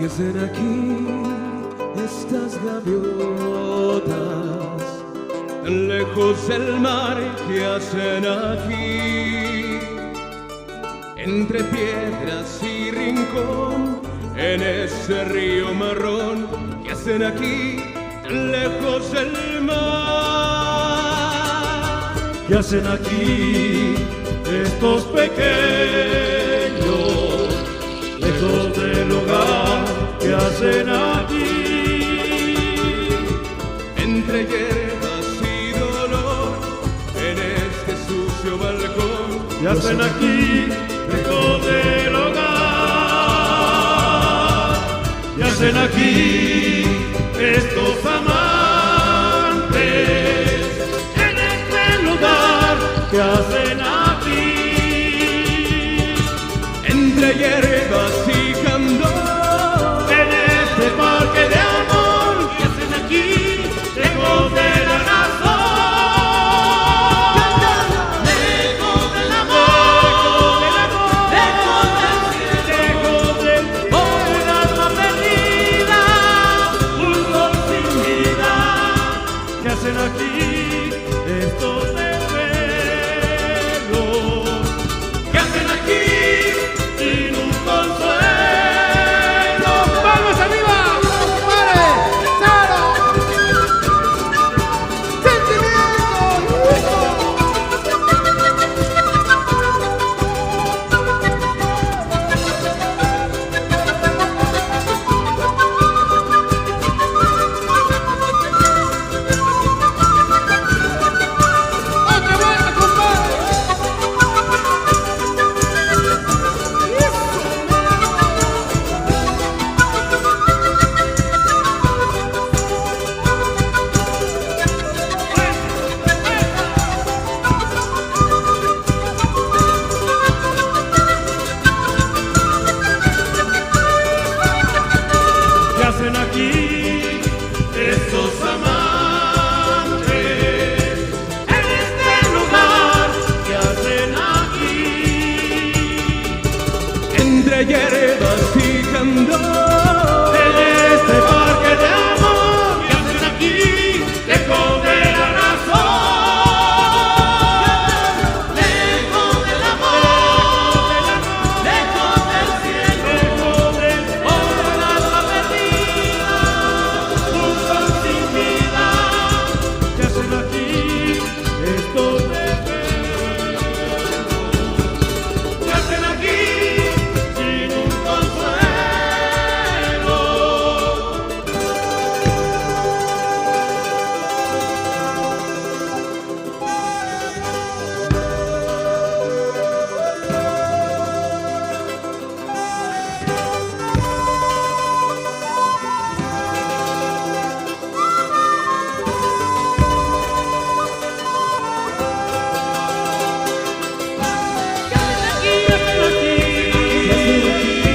¿Qué hacen aquí estas gaviotas tan lejos del mar? ¿Qué hacen aquí entre piedras y rincón en ese río marrón? ¿Qué hacen aquí tan lejos del mar? ¿Qué hacen aquí estos pequeños, lejos del hogar? ¿Qué hacen aquí? Entre hierbas y dolor, en este sucio balcón. ¿Qué hacen aquí, lejos del hogar? ¿Qué hacen aquí estos amantes en este lugar? ¿Qué hacen aquí? Entre hierbas y candor, En este parque de amor, ¿qué hacen aquí, lejos de la razón? Lejos del amor, lejos del cielo, lejos del un alma perdida, un sol sin vida. ¿Qué hacen aquí estos desvelos? ¿Qué hacen aquí sin un consuelo? ¡Vamos arriba! ¡Compadre! ¡Cero! ¡Otra vuelta, compadre! ¿Qué hacen aquí estos amantes en este lugar? ¿Qué hacen aquí? entre hierbas y candor, En este parque de amor, ¿qué hacen aquí, lejos de la razón? Lejos del amor, lejos del cielo, lejos del un alma perdida, un sol sin vida. ¿Qué hacen aquí estos desvelos? ¿Qué hacen aquí sin un consuelo? ¿Qué hacen aquí? ¿Qué hacen aquí?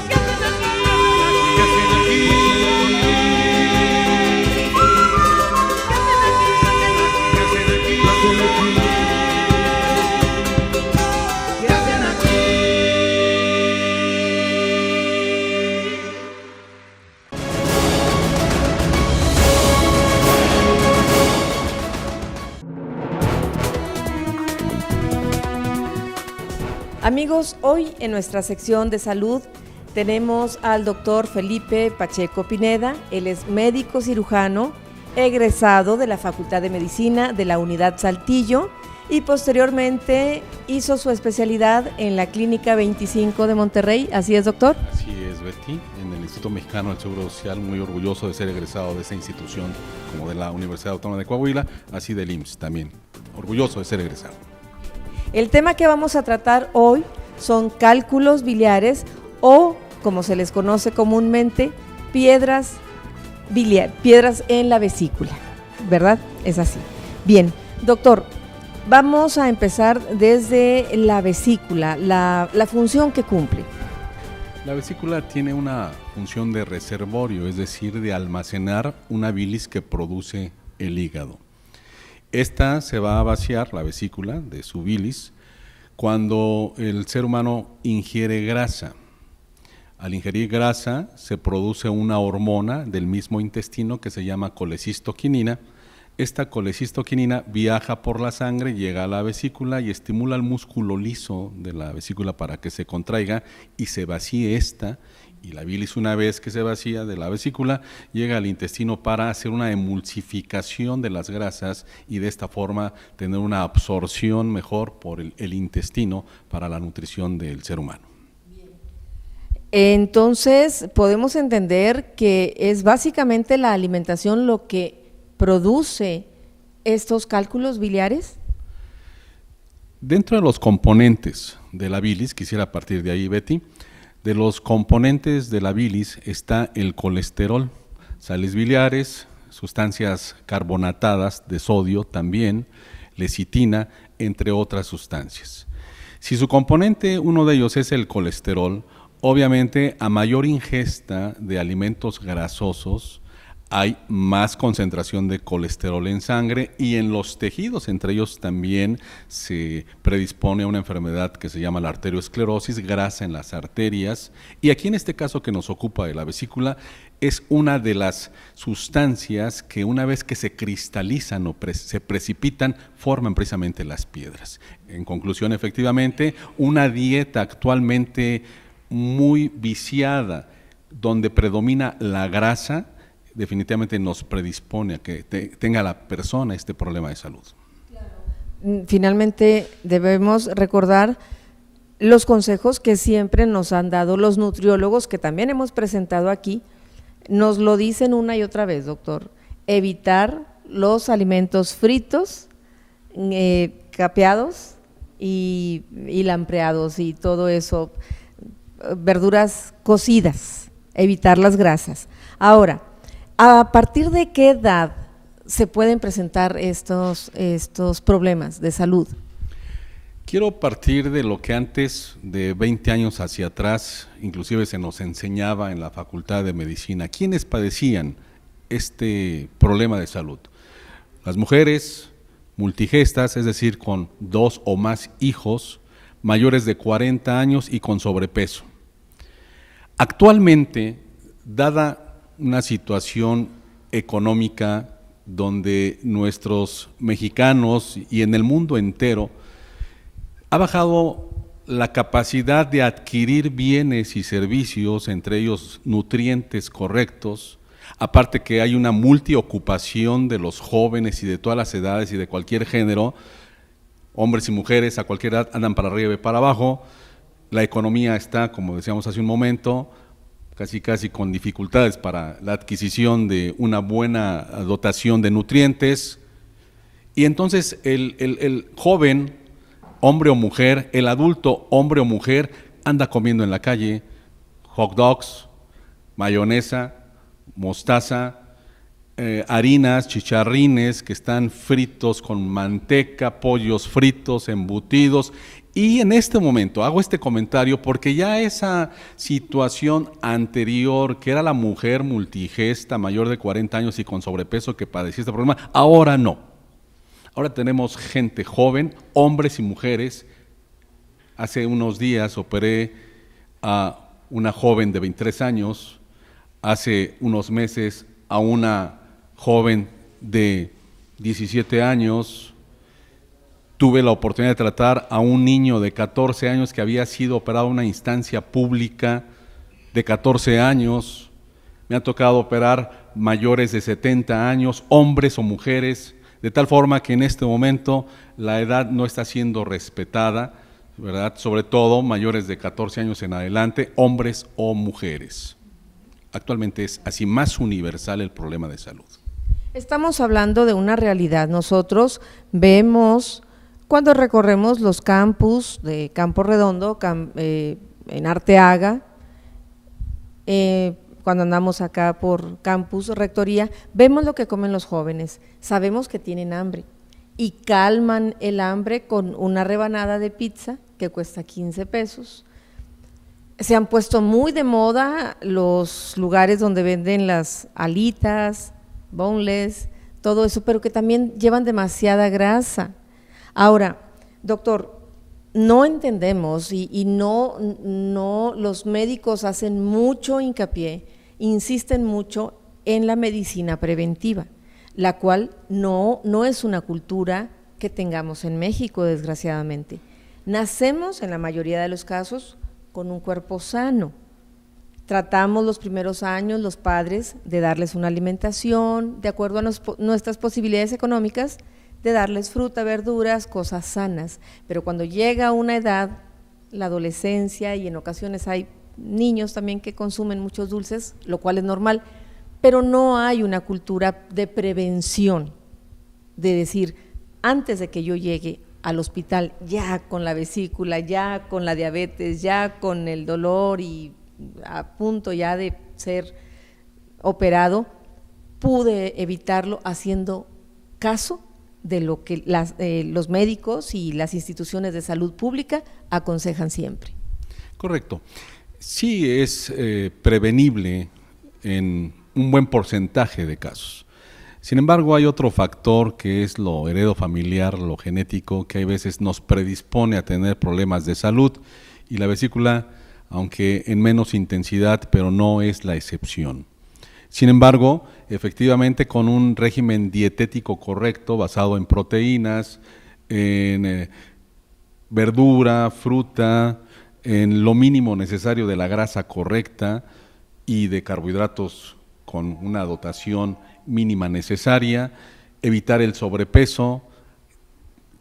¿Qué hacen aquí? ¿qué hacen aquí? ¿Qué hacen aquí? ¿Qué hacen aquí? Amigos, hoy en nuestra sección de salud tenemos al doctor Felipe Pacheco Pineda. Él es médico cirujano, egresado de la Facultad de Medicina de la Unidad Saltillo y posteriormente hizo su especialidad en la Clínica 25 de Monterrey. ¿Así es, doctor? Así es, Betty, en el Instituto Mexicano del Seguro Social, muy orgulloso de ser egresado de esa institución, como de la Universidad Autónoma de Coahuila, así del IMSS también, orgulloso de ser egresado. El tema que vamos a tratar hoy son cálculos biliares o, como se les conoce comúnmente, piedras en la vesícula, ¿verdad? Es así. Bien, doctor, vamos a empezar desde la vesícula, la función que cumple. La vesícula tiene una función de reservorio, es decir, de almacenar una bilis que produce el hígado. Esta se va a vaciar, la vesícula, de su bilis, cuando el ser humano ingiere grasa. Al ingerir grasa se produce una hormona del mismo intestino que se llama colecistoquinina. Esta colecistoquinina viaja por la sangre, llega a la vesícula y estimula el músculo liso de la vesícula para que se contraiga y se vacíe esta, y la bilis, una vez que se vacía de la vesícula, llega al intestino para hacer una emulsificación de las grasas y de esta forma tener una absorción mejor por el intestino para la nutrición del ser humano. Entonces, podemos entender que es básicamente la alimentación lo que produce estos cálculos biliares. Dentro de los componentes de la bilis, quisiera partir de ahí, Betty, de los componentes de la bilis está el colesterol, sales biliares, sustancias carbonatadas de sodio también, lecitina, entre otras sustancias. Si su componente, uno de ellos es el colesterol, obviamente a mayor ingesta de alimentos grasosos, hay más concentración de colesterol en sangre y en los tejidos, entre ellos también se predispone a una enfermedad que se llama la arteriosclerosis, grasa en las arterias, y aquí en este caso que nos ocupa de la vesícula, es una de las sustancias que una vez que se cristalizan o se precipitan, forman precisamente las piedras. En conclusión, efectivamente, una dieta actualmente muy viciada, donde predomina la grasa, definitivamente nos predispone a que tenga la persona este problema de salud. Finalmente debemos recordar los consejos que siempre nos han dado los nutriólogos, que también hemos presentado aquí, nos lo dicen una y otra vez, doctor: evitar los alimentos fritos, capeados y lampreados y todo eso, verduras cocidas, evitar las grasas. Ahora, ¿a partir de qué edad se pueden presentar estos problemas de salud? Quiero partir de lo que antes de 20 años hacia atrás, inclusive se nos enseñaba en la Facultad de Medicina, ¿quiénes padecían este problema de salud? Las mujeres multigestas, es decir, con 2 o más hijos, mayores de 40 años y con sobrepeso. Actualmente, dada una situación económica donde nuestros mexicanos y en el mundo entero ha bajado la capacidad de adquirir bienes y servicios, entre ellos nutrientes correctos, aparte que hay una multiocupación de los jóvenes y de todas las edades y de cualquier género, hombres y mujeres a cualquier edad andan para arriba y para abajo, la economía está, como decíamos hace un momento, casi con dificultades para la adquisición de una buena dotación de nutrientes, y entonces el joven, hombre o mujer, el adulto, hombre o mujer, anda comiendo en la calle hot dogs, mayonesa, mostaza, harinas, chicharrines que están fritos con manteca, pollos fritos, embutidos. Y en este momento hago este comentario porque ya esa situación anterior, que era la mujer multigesta, mayor de 40 años y con sobrepeso que padecía este problema, ahora no. Ahora tenemos gente joven, hombres y mujeres. Hace unos días operé a una joven de 23 años, hace unos meses a una joven de 17 años, tuve la oportunidad de tratar a un niño de 14 años que había sido operado en una instancia pública de 14 años, me ha tocado operar mayores de 70 años, hombres o mujeres, de tal forma que en este momento la edad no está siendo respetada, ¿verdad? Sobre todo mayores de 14 años en adelante, hombres o mujeres. Actualmente es así más universal el problema de salud. Estamos hablando de una realidad. Nosotros vemos cuando recorremos los campus de Campo Redondo, en Arteaga, cuando andamos acá por campus, rectoría, vemos lo que comen los jóvenes, sabemos que tienen hambre y calman el hambre con una rebanada de pizza que cuesta 15 pesos. Se han puesto muy de moda los lugares donde venden las alitas, boneless, todo eso, pero que también llevan demasiada grasa. Ahora, doctor, no entendemos y no, los médicos hacen mucho hincapié, insisten mucho en la medicina preventiva, la cual no es una cultura que tengamos en México, desgraciadamente. Nacemos, en la mayoría de los casos, con un cuerpo sano. Tratamos los primeros años, los padres, de darles una alimentación, de acuerdo a nuestras posibilidades económicas, de darles fruta, verduras, cosas sanas. Pero cuando llega una edad, la adolescencia, y en ocasiones hay niños también que consumen muchos dulces, lo cual es normal, pero no hay una cultura de prevención, de decir, antes de que yo llegue al hospital, ya con la vesícula, ya con la diabetes, ya con el dolor y a punto ya de ser operado, pude evitarlo haciendo caso de lo que los médicos y las instituciones de salud pública aconsejan siempre. Correcto. Sí es prevenible en un buen porcentaje de casos. Sin embargo, hay otro factor que es lo heredofamiliar, lo genético, que a veces nos predispone a tener problemas de salud, y la vesícula, aunque en menos intensidad, pero no es la excepción. Sin embargo, efectivamente, con un régimen dietético correcto, basado en proteínas, en verdura, fruta, en lo mínimo necesario de la grasa correcta y de carbohidratos con una dotación mínima necesaria, evitar el sobrepeso,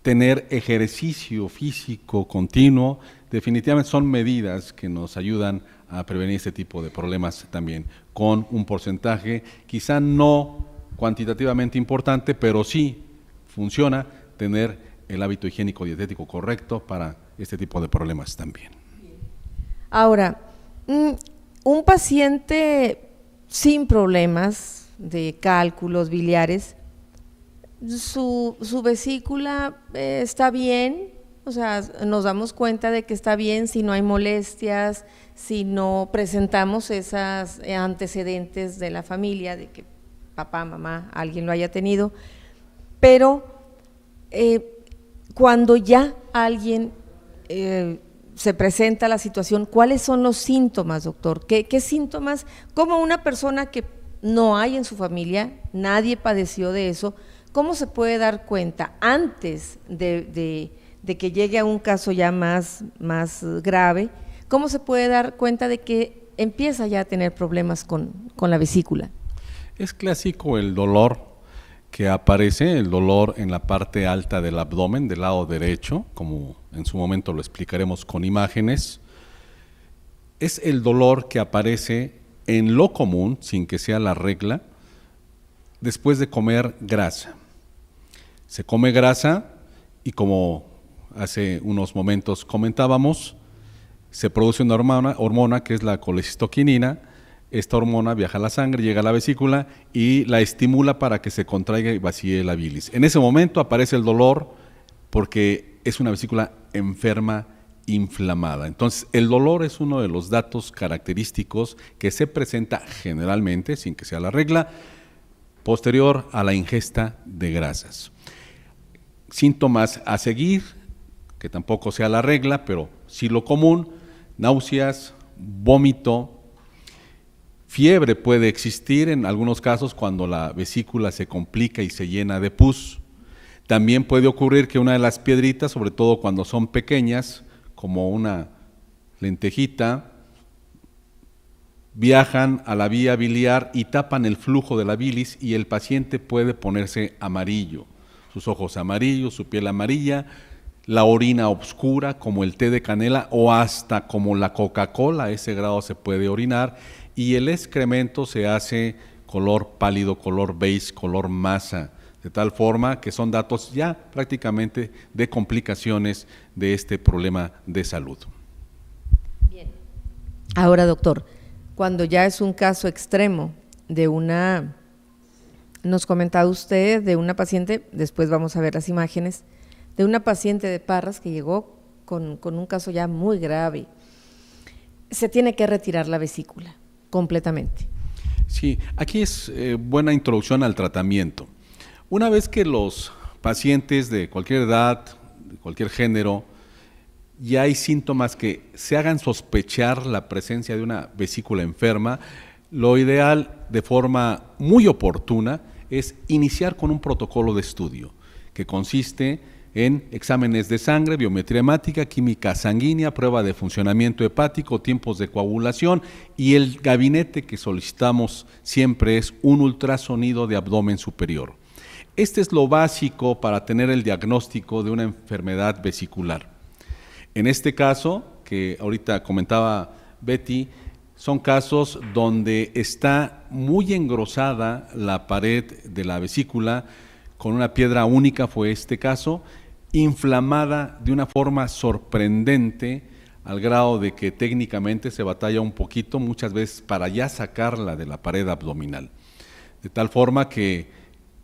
tener ejercicio físico continuo, definitivamente son medidas que nos ayudan a prevenir este tipo de problemas también, con un porcentaje quizá no cuantitativamente importante, pero sí funciona tener el hábito higiénico dietético correcto para este tipo de problemas también. Ahora, un paciente sin problemas de cálculos biliares, su vesícula está bien, o sea, nos damos cuenta de que está bien si no hay molestias, si no presentamos esos antecedentes de la familia, de que papá, mamá, alguien lo haya tenido, pero cuando ya alguien se presenta la situación, ¿cuáles son los síntomas, doctor? ¿Qué síntomas? Como una persona que no hay en su familia, nadie padeció de eso, ¿cómo se puede dar cuenta antes de que llegue a un caso ya más grave? ¿Cómo se puede dar cuenta de que empieza ya a tener problemas con la vesícula? Es clásico el dolor que aparece, el dolor en la parte alta del abdomen, del lado derecho, como en su momento lo explicaremos con imágenes. Es el dolor que aparece en lo común, sin que sea la regla, después de comer grasa. Se come grasa y, como hace unos momentos comentábamos, se produce una hormona que es la colecistoquinina. Esta hormona viaja a la sangre, llega a la vesícula y la estimula para que se contraiga y vacíe la bilis. En ese momento aparece el dolor porque es una vesícula enferma, inflamada. Entonces, el dolor es uno de los datos característicos que se presenta generalmente, sin que sea la regla, posterior a la ingesta de grasas. Síntomas a seguir, que tampoco sea la regla, pero sí lo común: náuseas, vómito, fiebre puede existir en algunos casos cuando la vesícula se complica y se llena de pus. También puede ocurrir que una de las piedritas, sobre todo cuando son pequeñas, como una lentejita, viajan a la vía biliar y tapan el flujo de la bilis, y el paciente puede ponerse amarillo, sus ojos amarillos, su piel amarilla, la orina oscura como el té de canela o hasta como la Coca-Cola, a ese grado se puede orinar, y el excremento se hace color pálido, color beige, color masa, de tal forma que son datos ya prácticamente de complicaciones de este problema de salud. Bien. Ahora, doctor, cuando ya es un caso extremo de nos comentaba usted de una paciente, después vamos a ver las imágenes, de una paciente de Parras que llegó con un caso ya muy grave, se tiene que retirar la vesícula completamente. Sí, aquí es buena introducción al tratamiento. Una vez que los pacientes de cualquier edad, de cualquier género, y hay síntomas que se hagan sospechar la presencia de una vesícula enferma, lo ideal, de forma muy oportuna, es iniciar con un protocolo de estudio que consiste en exámenes de sangre, biometría hemática, química sanguínea, prueba de funcionamiento hepático, tiempos de coagulación, y el gabinete que solicitamos siempre es un ultrasonido de abdomen superior. Este es lo básico para tener el diagnóstico de una enfermedad vesicular. En este caso, que ahorita comentaba Betty, son casos donde está muy engrosada la pared de la vesícula, con una piedra única fue este caso, inflamada de una forma sorprendente, al grado de que técnicamente se batalla un poquito, muchas veces, para ya sacarla de la pared abdominal. De tal forma que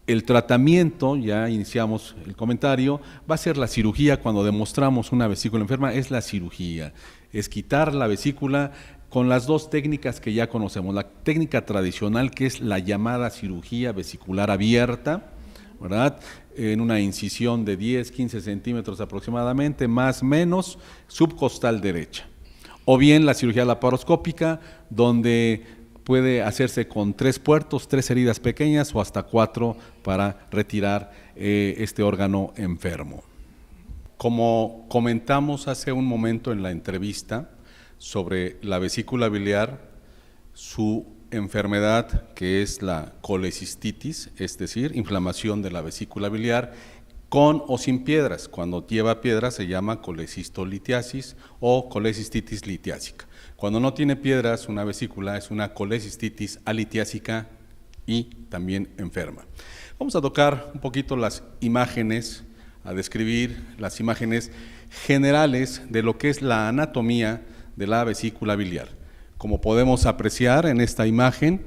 el tratamiento, ya iniciamos el comentario, va a ser la cirugía. Cuando demostramos una vesícula enferma, es la cirugía, es quitar la vesícula con las dos técnicas que ya conocemos. La técnica tradicional, que es la llamada cirugía vesicular abierta, ¿verdad?, en una incisión de 10, 15 centímetros aproximadamente, más o menos, subcostal derecha. O bien la cirugía laparoscópica, donde puede hacerse con 3 puertos, 3 heridas pequeñas o hasta 4 para retirar este órgano enfermo. Como comentamos hace un momento en la entrevista sobre la vesícula biliar, su enfermedad, que es la colecistitis, es decir, inflamación de la vesícula biliar, con o sin piedras. Cuando lleva piedras se llama colecistolitiasis o colecistitis litiásica. Cuando no tiene piedras, una vesícula, es una colecistitis alitiásica y también enferma. Vamos a tocar un poquito las imágenes, a describir las imágenes generales de lo que es la anatomía de la vesícula biliar. Como podemos apreciar en esta imagen,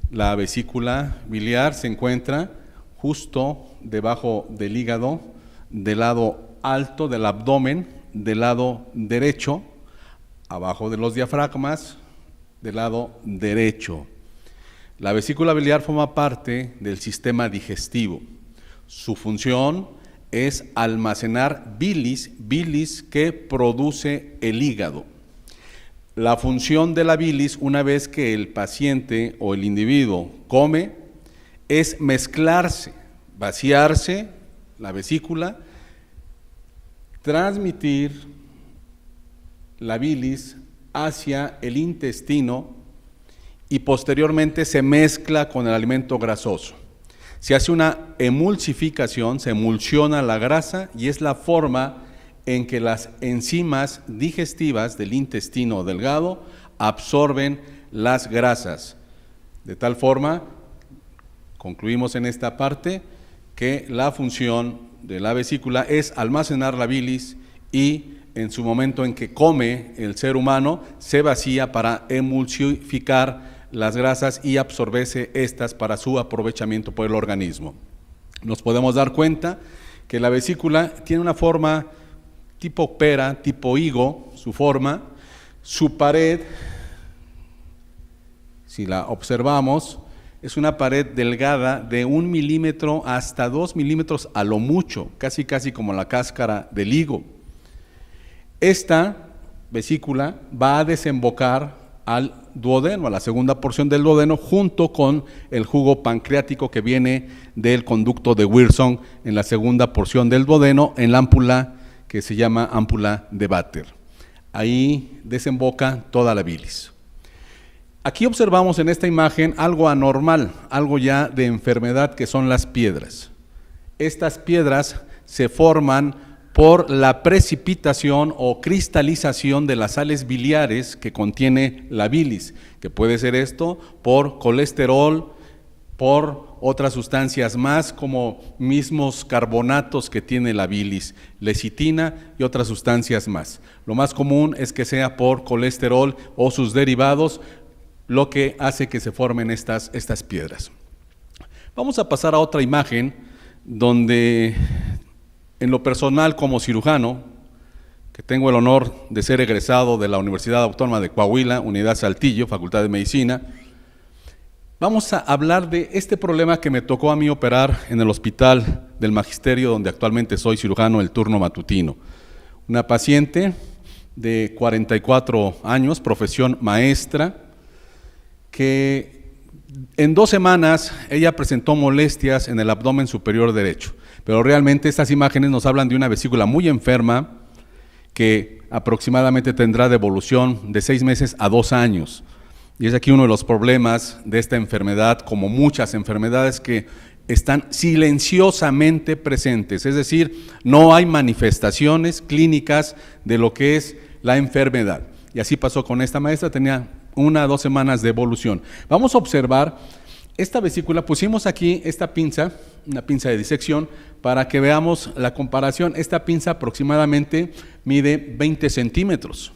la vesícula biliar se encuentra justo debajo del hígado, del lado alto del abdomen, del lado derecho, abajo de los diafragmas, del lado derecho. La vesícula biliar forma parte del sistema digestivo. Su función es almacenar bilis que produce el hígado. La función de la bilis, una vez que el paciente o el individuo come, es mezclarse, vaciarse la vesícula, transmitir la bilis hacia el intestino y posteriormente se mezcla con el alimento grasoso. Se hace una emulsificación, se emulsiona la grasa y es la forma en que las enzimas digestivas del intestino delgado absorben las grasas. De tal forma, concluimos en esta parte, que la función de la vesícula es almacenar la bilis y en su momento en que come el ser humano, se vacía para emulsificar las grasas y absorberse estas para su aprovechamiento por el organismo. Nos podemos dar cuenta que la vesícula tiene una forma tipo pera, tipo higo, su forma, su pared, si la observamos, es una pared delgada de 1 milímetro hasta 2 milímetros a lo mucho, casi como la cáscara del higo. Esta vesícula va a desembocar al duodeno, a la segunda porción del duodeno, junto con el jugo pancreático que viene del conducto de Wilson en la segunda porción del duodeno, en la ámpula que se llama ámpula de Vater. Ahí desemboca toda la bilis. Aquí observamos en esta imagen algo anormal, algo ya de enfermedad, que son las piedras. Estas piedras se forman por la precipitación o cristalización de las sales biliares que contiene la bilis, que puede ser esto por colesterol, por otras sustancias más, como mismos carbonatos que tiene la bilis, lecitina y otras sustancias más. Lo más común es que sea por colesterol o sus derivados, lo que hace que se formen estas piedras. Vamos a pasar a otra imagen donde, en lo personal como cirujano, que tengo el honor de ser egresado de la Universidad Autónoma de Coahuila, Unidad Saltillo, Facultad de Medicina, vamos a hablar de este problema que me tocó a mí operar en el Hospital del Magisterio, donde actualmente soy cirujano del turno matutino. Una paciente de 44 años, profesión maestra, que en 2 semanas ella presentó molestias en el abdomen superior derecho, pero realmente estas imágenes nos hablan de una vesícula muy enferma que aproximadamente tendrá de evolución de 6 meses a 2 años. Y es aquí uno de los problemas de esta enfermedad, como muchas enfermedades que están silenciosamente presentes, es decir, no hay manifestaciones clínicas de lo que es la enfermedad. Y así pasó con esta maestra, tenía 1 a 2 semanas de evolución. Vamos a observar esta vesícula, pusimos aquí esta pinza, una pinza de disección, para que veamos la comparación. Esta pinza aproximadamente mide 20 centímetros,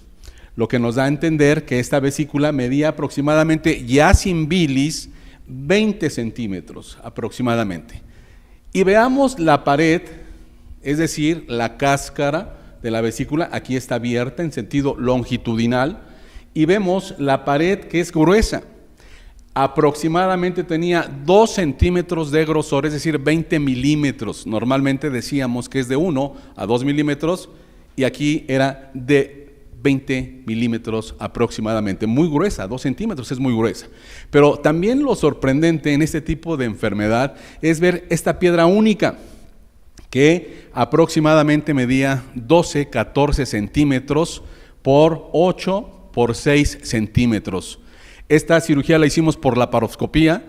lo que nos da a entender que esta vesícula medía aproximadamente, ya sin bilis, 20 centímetros aproximadamente. Y veamos la pared, es decir, la cáscara de la vesícula, aquí está abierta en sentido longitudinal, y vemos la pared que es gruesa, aproximadamente tenía 2 centímetros de grosor, es decir, 20 milímetros, normalmente decíamos que es de 1 a 2 milímetros, y aquí era de 20 milímetros aproximadamente, muy gruesa, 2 centímetros es muy gruesa. Pero también lo sorprendente en este tipo de enfermedad es ver esta piedra única, que aproximadamente medía 12, 14 centímetros por 8 por 6 centímetros. Esta cirugía la hicimos por laparoscopía.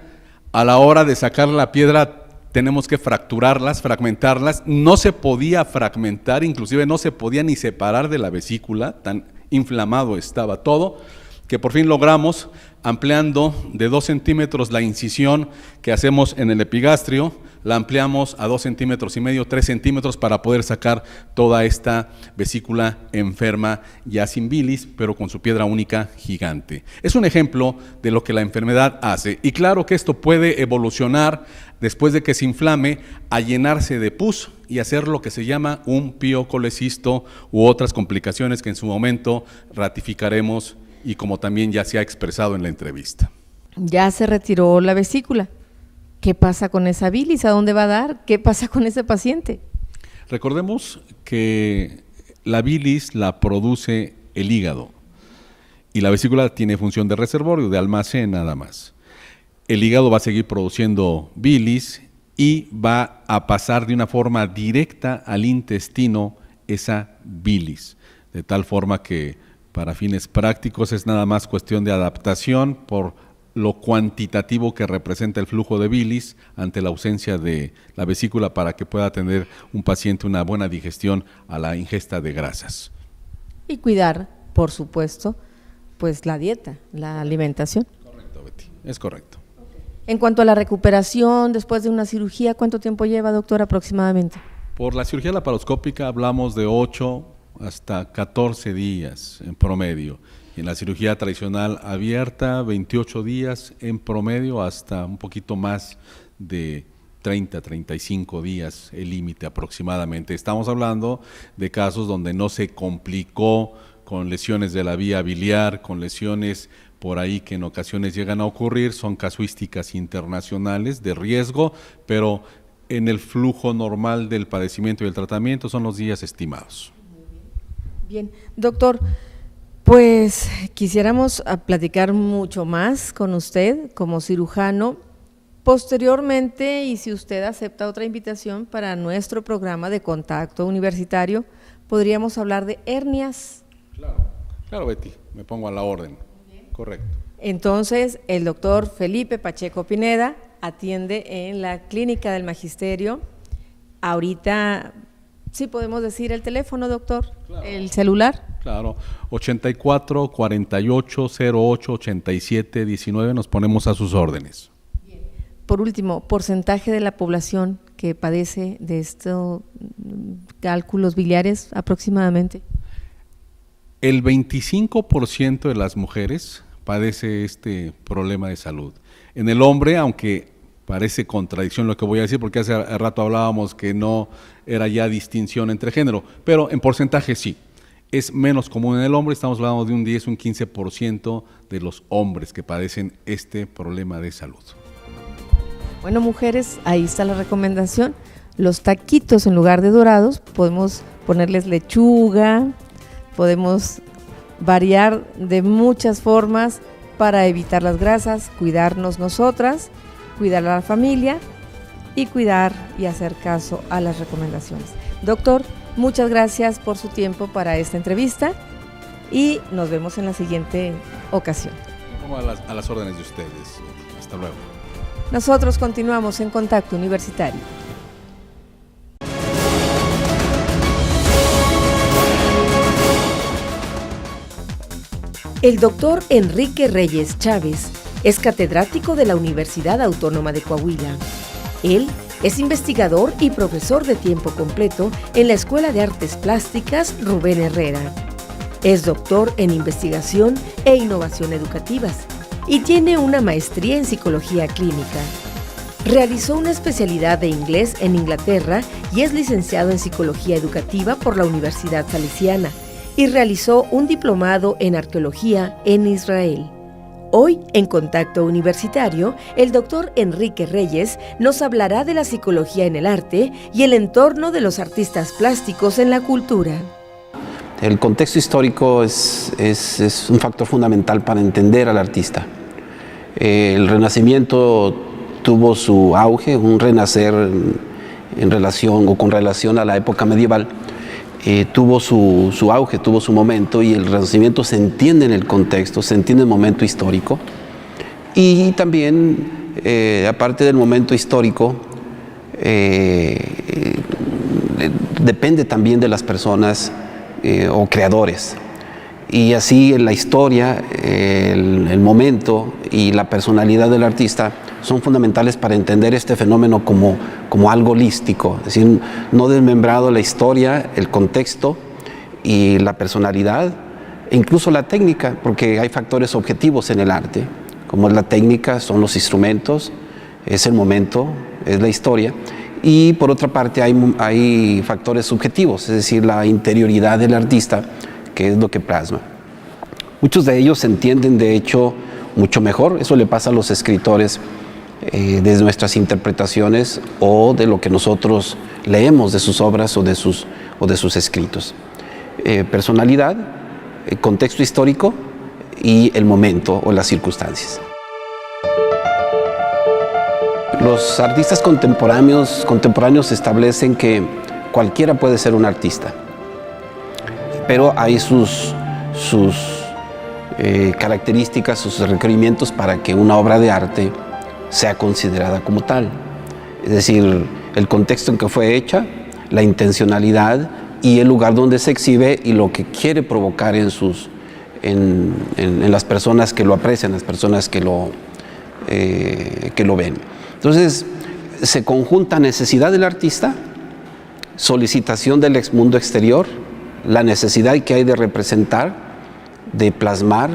A la hora de sacar la piedra tenemos que fragmentarlas. No se podía fragmentar, inclusive no se podía ni separar de la vesícula, tan inflamado estaba todo, que por fin logramos, ampliando de 2 centímetros la incisión que hacemos en el epigastrio, la ampliamos a 2 centímetros y medio, 3 centímetros para poder sacar toda esta vesícula enferma, ya sin bilis, pero con su piedra única gigante. Es un ejemplo de lo que la enfermedad hace, y claro que esto puede evolucionar después de que se inflame a llenarse de pus y hacer lo que se llama un piocolecisto u otras complicaciones que en su momento ratificaremos y como también ya se ha expresado en la entrevista. Ya se retiró la vesícula. ¿Qué pasa con esa bilis? ¿A dónde va a dar? ¿Qué pasa con ese paciente? Recordemos que la bilis la produce el hígado y la vesícula tiene función de reservorio, de almacén nada más. El hígado va a seguir produciendo bilis y va a pasar de una forma directa al intestino esa bilis, de tal forma que para fines prácticos es nada más cuestión de adaptación por lo cuantitativo que representa el flujo de bilis ante la ausencia de la vesícula para que pueda tener un paciente una buena digestión a la ingesta de grasas. Y cuidar, por supuesto, pues la dieta, la alimentación. Correcto, Betty, es correcto. En cuanto a la recuperación después de una cirugía, ¿cuánto tiempo lleva, doctor, aproximadamente? Por la cirugía laparoscópica hablamos de 8 hasta 14 días en promedio. Y en la cirugía tradicional abierta, 28 días en promedio, hasta un poquito más de 30, 35 días el límite aproximadamente. Estamos hablando de casos donde no se complicó con lesiones de la vía biliar, con lesiones por ahí que en ocasiones llegan a ocurrir, son casuísticas internacionales de riesgo, pero en el flujo normal del padecimiento y el tratamiento son los días estimados. Bien, doctor, pues quisiéramos platicar mucho más con usted como cirujano. Posteriormente, y si usted acepta otra invitación para nuestro programa de contacto universitario, podríamos hablar de hernias. Claro, Betty, me pongo a la orden. Correcto. Entonces, el doctor Felipe Pacheco Pineda atiende en la Clínica del Magisterio. Ahorita, ¿sí podemos decir el teléfono, doctor? Claro. ¿El celular? Claro, 84 48 08 87 19, nos ponemos a sus órdenes. Bien. Por último, porcentaje de la población que padece de estos cálculos biliares aproximadamente. El 25% de las mujeres padece este problema de salud. En el hombre, aunque parece contradicción lo que voy a decir, porque hace rato hablábamos que no era ya distinción entre género, pero en porcentaje sí. Es menos común en el hombre, estamos hablando de un 10, un 15% de los hombres que padecen este problema de salud. Bueno, mujeres, ahí está la recomendación. Los taquitos en lugar de dorados, podemos ponerles lechuga, podemos variar de muchas formas para evitar las grasas, cuidarnos nosotras, cuidar a la familia y cuidar y hacer caso a las recomendaciones. Doctor, muchas gracias por su tiempo para esta entrevista y nos vemos en la siguiente ocasión. Como a las órdenes de ustedes. Hasta luego. Nosotros continuamos en Contacto Universitario. El doctor Enrique Reyes Chávez es catedrático de la Universidad Autónoma de Coahuila. Él es investigador y profesor de tiempo completo en la Escuela de Artes Plásticas Rubén Herrera. Es doctor en investigación e innovación educativas y tiene una maestría en psicología clínica. Realizó una especialidad de inglés en Inglaterra y es licenciado en psicología educativa por la Universidad Salesiana y realizó un diplomado en arqueología en Israel. Hoy, en Contacto Universitario, el doctor Enrique Reyes nos hablará de la psicología en el arte y el entorno de los artistas plásticos en la cultura. El contexto histórico es un factor fundamental para entender al artista. El Renacimiento tuvo su auge, un renacer en relación o con relación a la época medieval. Tuvo su auge, tuvo su momento, y el Renacimiento se entiende en el contexto, se entiende en el momento histórico. Y también, aparte del momento histórico, depende también de las personas o creadores. Y así en la historia, el momento y la personalidad del artista son fundamentales para entender este fenómeno como algo holístico, es decir, no desmembrado la historia, el contexto y la personalidad, e incluso la técnica, porque hay factores objetivos en el arte, como es la técnica, son los instrumentos, es el momento, es la historia, y por otra parte hay factores subjetivos, es decir, la interioridad del artista, que es lo que plasma. Muchos de ellos se entienden, de hecho, mucho mejor. Eso le pasa a los escritores desde nuestras interpretaciones o de lo que nosotros leemos de sus obras o de sus escritos. Personalidad, contexto histórico y el momento o las circunstancias. Los artistas contemporáneos establecen que cualquiera puede ser un artista, pero hay sus características, sus requerimientos para que una obra de arte sea considerada como tal. Es decir, el contexto en que fue hecha, la intencionalidad y el lugar donde se exhibe y lo que quiere provocar en las personas que lo aprecian, las personas que lo ven. Entonces, se conjunta necesidad del artista, solicitación del mundo exterior, la necesidad que hay de representar, de plasmar,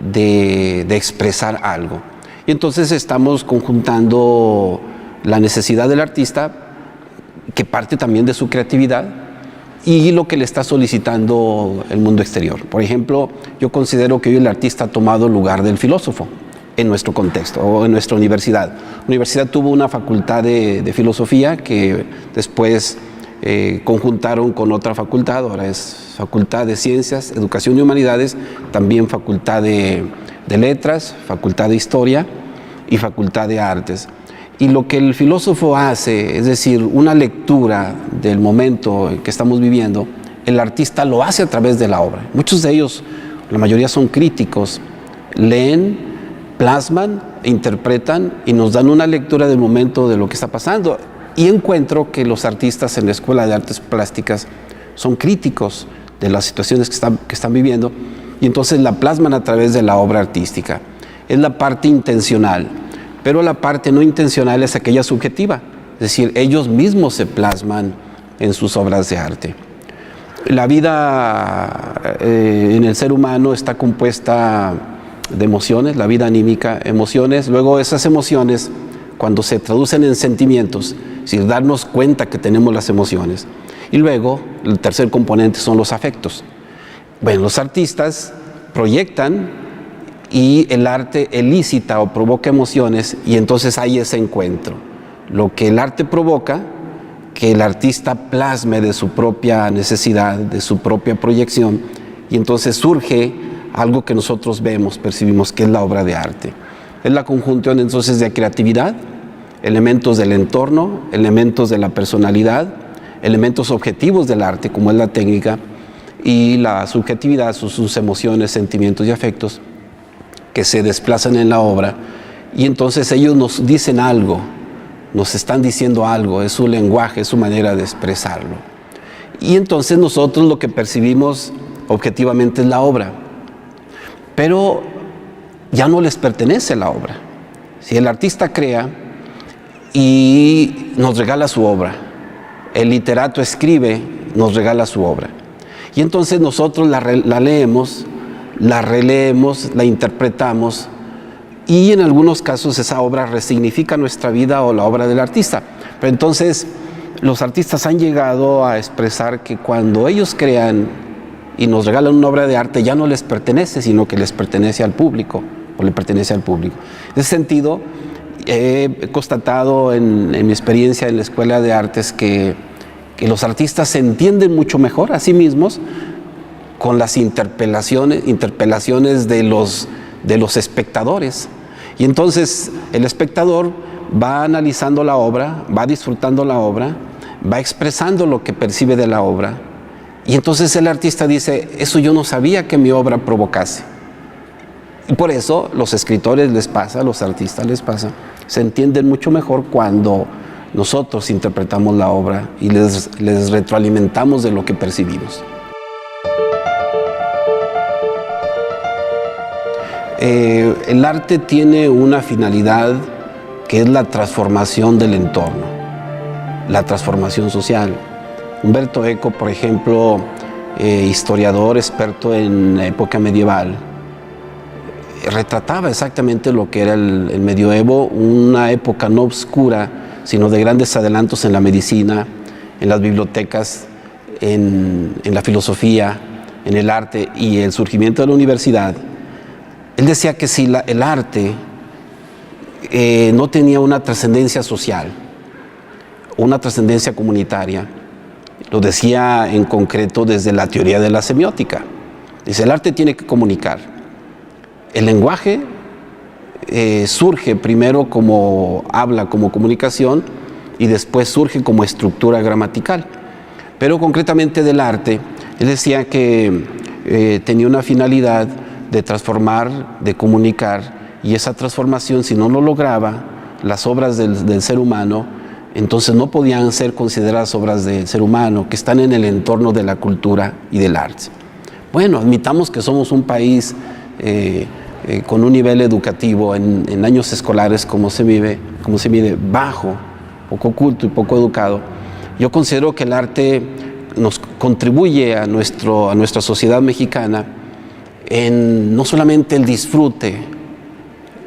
de expresar algo. Y entonces estamos conjuntando la necesidad del artista, que parte también de su creatividad, y lo que le está solicitando el mundo exterior. Por ejemplo, yo considero que hoy el artista ha tomado el lugar del filósofo en nuestro contexto o en nuestra universidad. La universidad tuvo una facultad de filosofía que después conjuntaron con otra facultad, ahora es Facultad de Ciencias, Educación y Humanidades, también Facultad de Letras, Facultad de Historia y Facultad de Artes. Y lo que el filósofo hace, es decir, una lectura del momento que estamos viviendo, el artista lo hace a través de la obra. Muchos de ellos, la mayoría son críticos, leen, plasman, interpretan y nos dan una lectura del momento de lo que está pasando. Y encuentro que los artistas en la Escuela de Artes Plásticas son críticos de las situaciones que están viviendo, y entonces la plasman a través de la obra artística. Es la parte intencional, pero la parte no intencional es aquella subjetiva, es decir, ellos mismos se plasman en sus obras de arte. La vida en el ser humano está compuesta de emociones, la vida anímica, emociones, luego esas emociones, cuando se traducen en sentimientos, es decir, darnos cuenta que tenemos las emociones. Y luego, el tercer componente son los afectos. Bueno, los artistas proyectan y el arte elicita o provoca emociones, y entonces hay ese encuentro. Lo que el arte provoca, que el artista plasme de su propia necesidad, de su propia proyección, y entonces surge algo que nosotros vemos, percibimos, que es la obra de arte. Es la conjunción entonces de creatividad, elementos del entorno, elementos de la personalidad, elementos objetivos del arte, como es la técnica, y la subjetividad, sus emociones, sentimientos y afectos que se desplazan en la obra, y entonces ellos nos dicen algo, nos están diciendo algo, es su lenguaje, es su manera de expresarlo. Y entonces nosotros lo que percibimos objetivamente es la obra, pero ya no les pertenece la obra. Si el artista crea y nos regala su obra, el literato escribe, nos regala su obra, y entonces nosotros la leemos, la releemos, la interpretamos, y en algunos casos esa obra resignifica nuestra vida o la obra del artista. Pero entonces los artistas han llegado a expresar que cuando ellos crean y nos regalan una obra de arte, ya no les pertenece, sino que les pertenece al público, o le pertenece al público. En ese sentido, he constatado en mi experiencia en la Escuela de Artes que los artistas se entienden mucho mejor a sí mismos con las interpelaciones de los espectadores. Y entonces el espectador va analizando la obra, va disfrutando la obra, va expresando lo que percibe de la obra, y entonces el artista dice, eso yo no sabía que mi obra provocase. Y por eso los escritores les pasa, a los artistas les pasa, se entienden mucho mejor cuando nosotros interpretamos la obra y les retroalimentamos de lo que percibimos. El arte tiene una finalidad que es la transformación del entorno, la transformación social. Humberto Eco, por ejemplo, historiador experto en época medieval, retrataba exactamente lo que era el medioevo, una época no oscura, sino de grandes adelantos en la medicina, en las bibliotecas, en la filosofía, en el arte y el surgimiento de la universidad. Él decía que si el arte no tenía una trascendencia social, una trascendencia comunitaria, lo decía en concreto desde la teoría de la semiótica. Dice, el arte tiene que comunicar. El lenguaje surge primero como habla, como comunicación, y después surge como estructura gramatical. Pero concretamente del arte, él decía que tenía una finalidad de transformar, de comunicar, y esa transformación, si no lo lograba, las obras del ser humano, entonces no podían ser consideradas obras del ser humano, que están en el entorno de la cultura y del arte. Bueno, admitamos que somos un país con un nivel educativo en años escolares como se mide bajo, poco culto y poco educado. Yo considero que el arte nos contribuye a nuestra sociedad mexicana en no solamente el disfrute,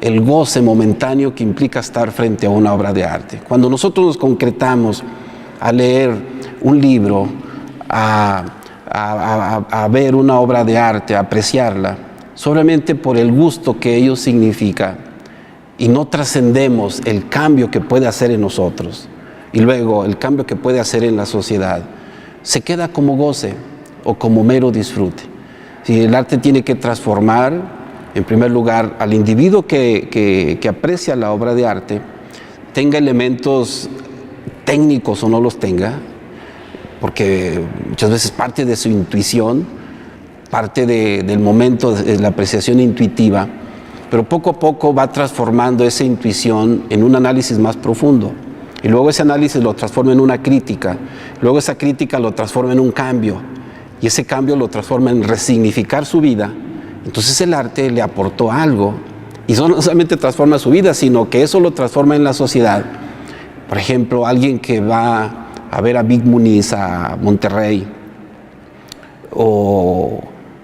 el goce momentáneo que implica estar frente a una obra de arte. Cuando nosotros nos concretamos a leer un libro, a ver una obra de arte, a apreciarla, solamente por el gusto que ello significa, y no trascendemos el cambio que puede hacer en nosotros, y luego el cambio que puede hacer en la sociedad, se queda como goce o como mero disfrute. Si el arte tiene que transformar, en primer lugar, al individuo que aprecia la obra de arte, tenga elementos técnicos o no los tenga, porque muchas veces parte de su intuición, parte del momento de la apreciación intuitiva, pero poco a poco va transformando esa intuición en un análisis más profundo. Y luego ese análisis lo transforma en una crítica, luego esa crítica lo transforma en un cambio, y ese cambio lo transforma en resignificar su vida. Entonces el arte le aportó algo, y no solamente transforma su vida, sino que eso lo transforma en la sociedad. Por ejemplo, alguien que va a ver a Vic Muniz a Monterrey, o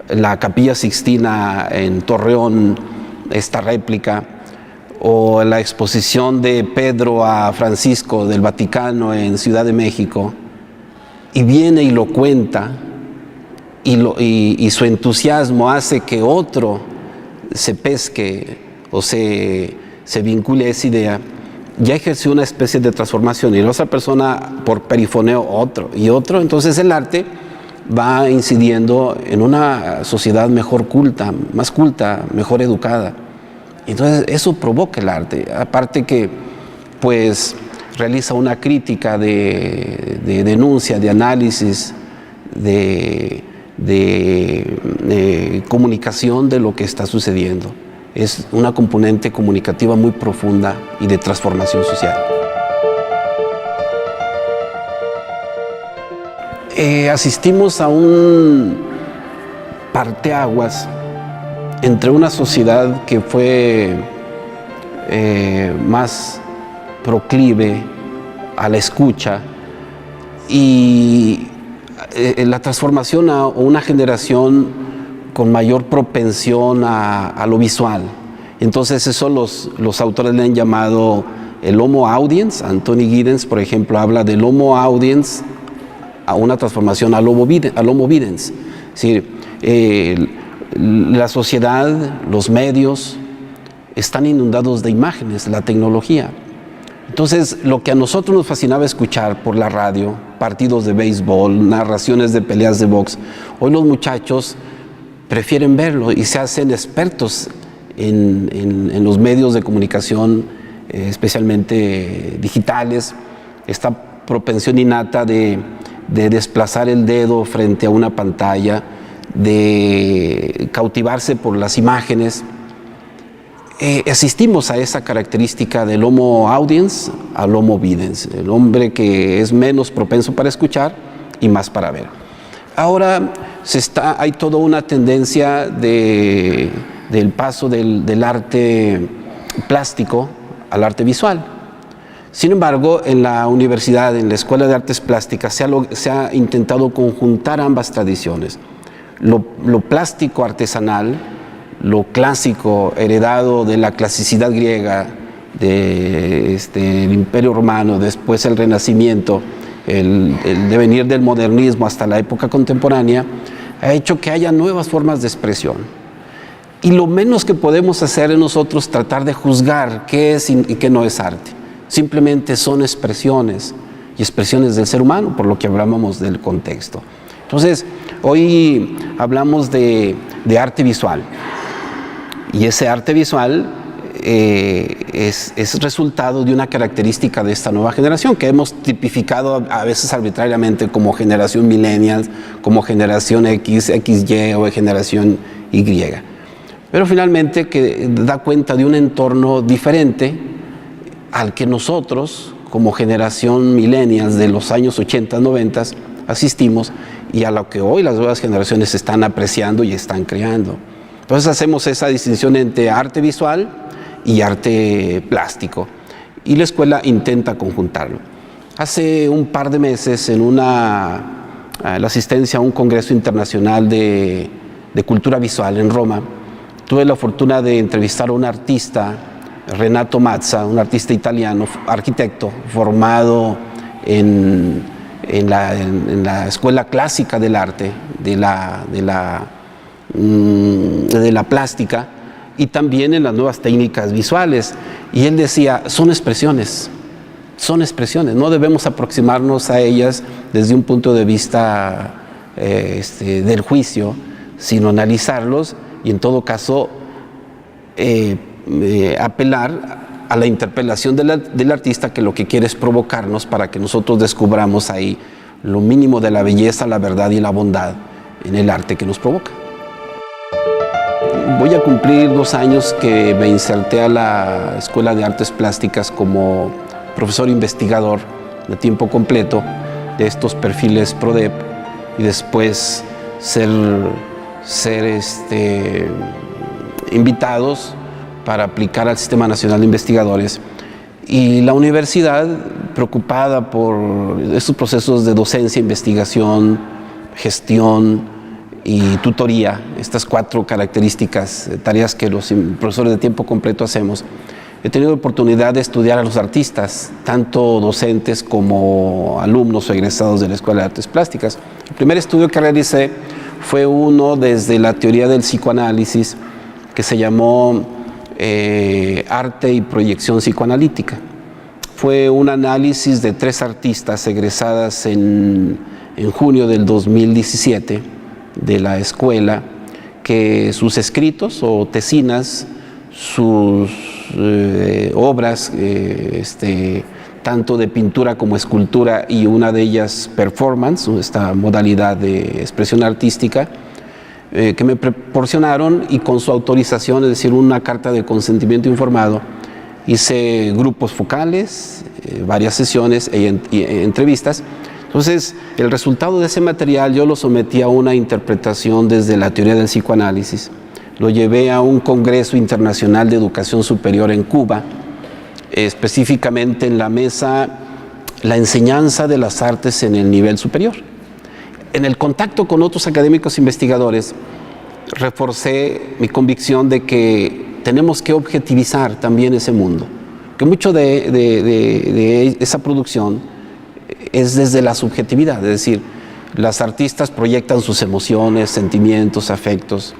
la Capilla Sixtina en Torreón, esta réplica, o la exposición de Pedro a Francisco del Vaticano en Ciudad de México, y viene y lo cuenta, y su entusiasmo hace que otro se pesque o se vincule a esa idea. ya ejerció una especie de transformación y la otra persona por perifoneo otro y otro, entonces el arte va incidiendo en una sociedad mejor culta, más culta, mejor educada. Entonces eso provoca el arte, aparte que pues realiza una crítica de denuncia, de análisis, de comunicación de lo que está sucediendo. Es una componente comunicativa muy profunda y de transformación social. Asistimos a un parteaguas entre una sociedad que fue más proclive a la escucha y la transformación a una generación con mayor propensión a lo visual. Entonces eso los autores le han llamado el Homo Audiens. Anthony Giddens, por ejemplo, habla del Homo Audiens a una transformación al Homo Videns. Es decir, la sociedad, los medios están inundados de imágenes, la tecnología. Entonces, lo que a nosotros nos fascinaba escuchar por la radio, partidos de béisbol, narraciones de peleas de box, hoy los muchachos prefieren verlo y se hacen expertos en los medios de comunicación, especialmente digitales, esta propensión innata de desplazar el dedo frente a una pantalla, de cautivarse por las imágenes. Asistimos a esa característica del Homo Audiens al Homo Videns, el hombre que es menos propenso para escuchar y más para ver. Ahora hay toda una tendencia del paso del arte plástico al arte visual. Sin embargo, en la universidad, en la Escuela de Artes Plásticas, se ha intentado conjuntar ambas tradiciones. Lo plástico artesanal, lo clásico heredado de la clasicidad griega, del Imperio Romano, después el Renacimiento, el devenir del modernismo hasta la época contemporánea, ha hecho que haya nuevas formas de expresión. Y lo menos que podemos hacer es nosotros tratar de juzgar qué es y qué no es arte. Simplemente son expresiones, y expresiones del ser humano, por lo que hablábamos del contexto. Entonces, hoy hablamos de arte visual. Y ese arte visual es resultado de una característica de esta nueva generación que hemos tipificado a veces arbitrariamente como generación millennials, como generación X, XY o generación Y. Pero finalmente que da cuenta de un entorno diferente al que nosotros, como generación millennials de los años 80, 90, asistimos y a lo que hoy las nuevas generaciones están apreciando y están creando. Entonces hacemos esa distinción entre arte visual y arte plástico y la escuela intenta conjuntarlo. Hace un par de meses en la asistencia a un congreso internacional de cultura visual en Roma, tuve la fortuna de entrevistar a un artista, Renato Mazza, un artista italiano, arquitecto, formado en la escuela clásica del arte, de la plástica y también en las nuevas técnicas visuales. Y él decía, son expresiones, no debemos aproximarnos a ellas desde un punto de vista del juicio, sino analizarlos y en todo caso apelar a la interpelación del artista, que lo que quiere es provocarnos para que nosotros descubramos ahí lo mínimo de la belleza, la verdad y la bondad en el arte que nos provoca. Voy a cumplir 2 años que me inserté a la Escuela de Artes Plásticas como profesor investigador de tiempo completo de estos perfiles PRODEP y después ser invitados para aplicar al Sistema Nacional de Investigadores. Y la universidad, preocupada por estos procesos de docencia, investigación, gestión y tutoría, estas 4 características, tareas que los profesores de tiempo completo hacemos, he tenido la oportunidad de estudiar a los artistas, tanto docentes como alumnos o egresados de la Escuela de Artes Plásticas. El primer estudio que realicé fue uno desde la teoría del psicoanálisis, que se llamó Arte y Proyección Psicoanalítica. fue un análisis de 3 artistas egresadas en junio del 2017 de la escuela, que sus escritos o tesinas, sus obras, tanto de pintura como escultura, y una de ellas performance, esta modalidad de expresión artística, que me proporcionaron, y con su autorización, es decir, una carta de consentimiento informado, hice grupos focales, varias sesiones y entrevistas. Entonces, el resultado de ese material yo lo sometí a una interpretación desde la teoría del psicoanálisis. Lo llevé a un Congreso Internacional de Educación Superior en Cuba, específicamente en la mesa La enseñanza de las artes en el nivel superior. En el contacto con otros académicos investigadores, reforcé mi convicción de que tenemos que objetivizar también ese mundo, que mucho de esa producción es desde la subjetividad, es decir, las artistas proyectan sus emociones, sentimientos, afectos,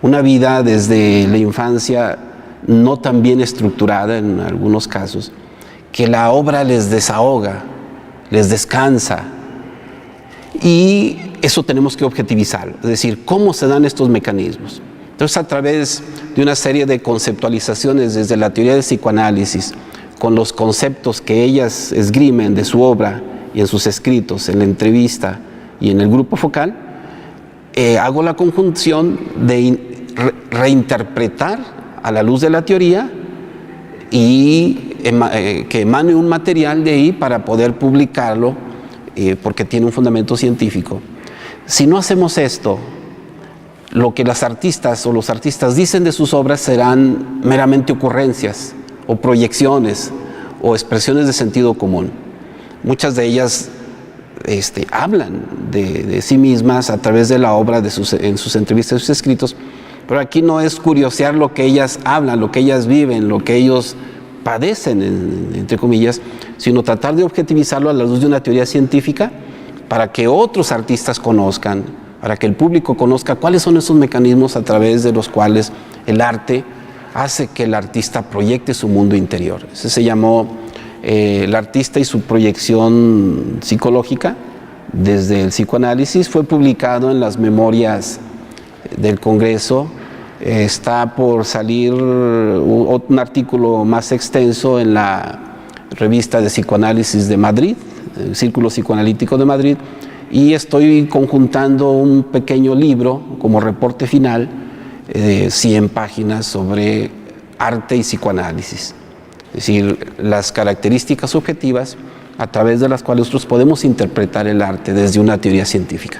una vida desde la infancia no tan bien estructurada en algunos casos, que la obra les desahoga, les descansa, y eso tenemos que objetivizarlo, es decir, cómo se dan estos mecanismos. Entonces, a través de una serie de conceptualizaciones desde la teoría del psicoanálisis, con los conceptos que ellas esgrimen de su obra y en sus escritos, en la entrevista y en el grupo focal, hago la conjunción de reinterpretar a la luz de la teoría y que emane un material de ahí para poder publicarlo, porque tiene un fundamento científico. Si no hacemos esto, lo que las artistas o los artistas dicen de sus obras serán meramente ocurrencias o proyecciones o expresiones de sentido común. Muchas de ellas hablan de sí mismas a través de la obra, en sus entrevistas, sus escritos, pero aquí no es curiosear lo que ellas hablan, lo que ellas viven, lo que ellos padecen, entre comillas, sino tratar de objetivizarlo a la luz de una teoría científica para que otros artistas conozcan, para que el público conozca cuáles son esos mecanismos a través de los cuales el arte hace que el artista proyecte su mundo interior. Ese se llamó El artista y su proyección psicológica desde el psicoanálisis. Fue publicado en las memorias del Congreso. Está por salir un artículo más extenso en la revista de psicoanálisis de Madrid, el Círculo Psicoanalítico de Madrid, y estoy conjuntando un pequeño libro como reporte final de 100 páginas sobre arte y psicoanálisis, es decir, las características objetivas a través de las cuales nosotros podemos interpretar el arte desde una teoría científica.